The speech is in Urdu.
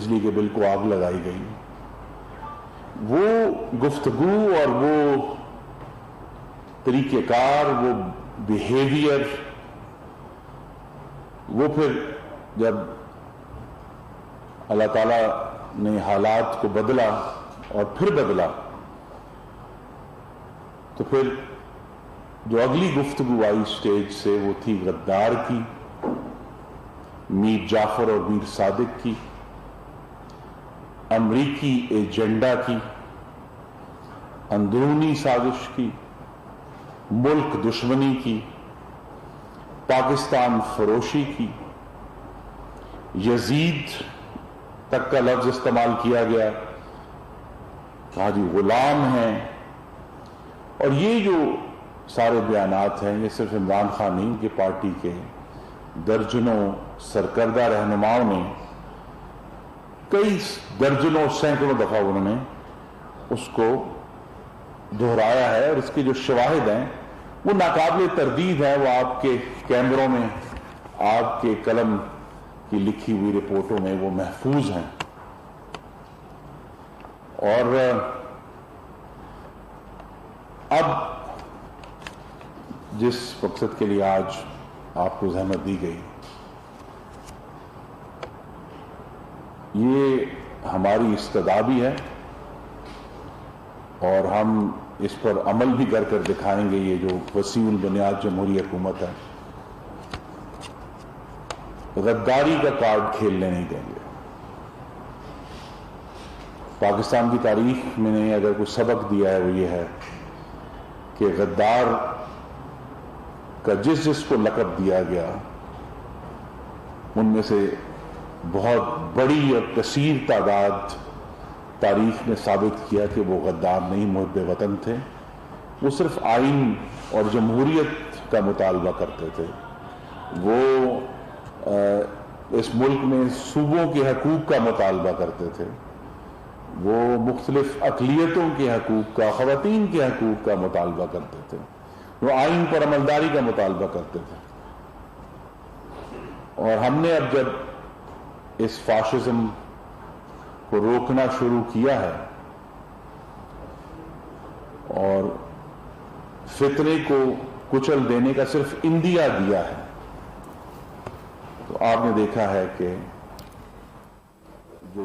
بجلی کے بل کو آگ لگائی گئی، وہ گفتگو اور وہ طریقہ کار، وہ بیہیویئر، وہ پھر جب اللہ تعالیٰ نے حالات کو بدلا اور پھر بدلا، تو پھر جو اگلی گفتگو آئی اسٹیج سے وہ تھی غدار کی، میر جعفر اور میر صادق کی، امریکی ایجنڈا کی، اندرونی سازش کی، ملک دشمنی کی، پاکستان فروشی کی، یزید تک کا لفظ استعمال کیا گیا، کہا جی غلام ہیں۔ اور یہ جو سارے بیانات ہیں یہ صرف عمران خان نہیں کہ پارٹی کے درجنوں سرکردہ رہنماؤں نے کئی درجنوں سینکڑوں دفعہ انہوں نے اس کو دہرایا ہے، اور اس کے جو شواہد ہیں وہ ناقابل تردید ہیں، وہ آپ کے کیمروں میں، آپ کے قلم کی لکھی ہوئی رپورٹوں میں وہ محفوظ ہیں۔ اور اب جس مقصد کے لیے آج آپ کو زحمت دی گئی، یہ ہماری استدعا بھی ہے اور ہم اس پر عمل بھی کر دکھائیں گے۔ یہ جو وسیع البنیاد جمہوری حکومت ہے، غداری کا کارڈ کھیلنے نہیں دیں گے۔ پاکستان کی تاریخ میں نے اگر کوئی سبق دیا ہے وہ یہ ہے کہ غدار کا جس کو لقب دیا گیا ان میں سے بہت بڑی اور کثیر تعداد تاریخ نے ثابت کیا کہ وہ غدار نہیں، محب وطن تھے۔ وہ صرف آئین اور جمہوریت کا مطالبہ کرتے تھے، وہ اس ملک میں صوبوں کے حقوق کا مطالبہ کرتے تھے، وہ مختلف اقلیتوں کے حقوق کا، خواتین کے حقوق کا مطالبہ کرتے تھے، وہ آئین پر عملداری کا مطالبہ کرتے تھے۔ اور ہم نے اب جب اس فاشزم کو روکنا شروع کیا ہے اور فتنے کو کچل دینے کا صرف اندیا دیا ہے، تو آپ نے دیکھا ہے کہ جو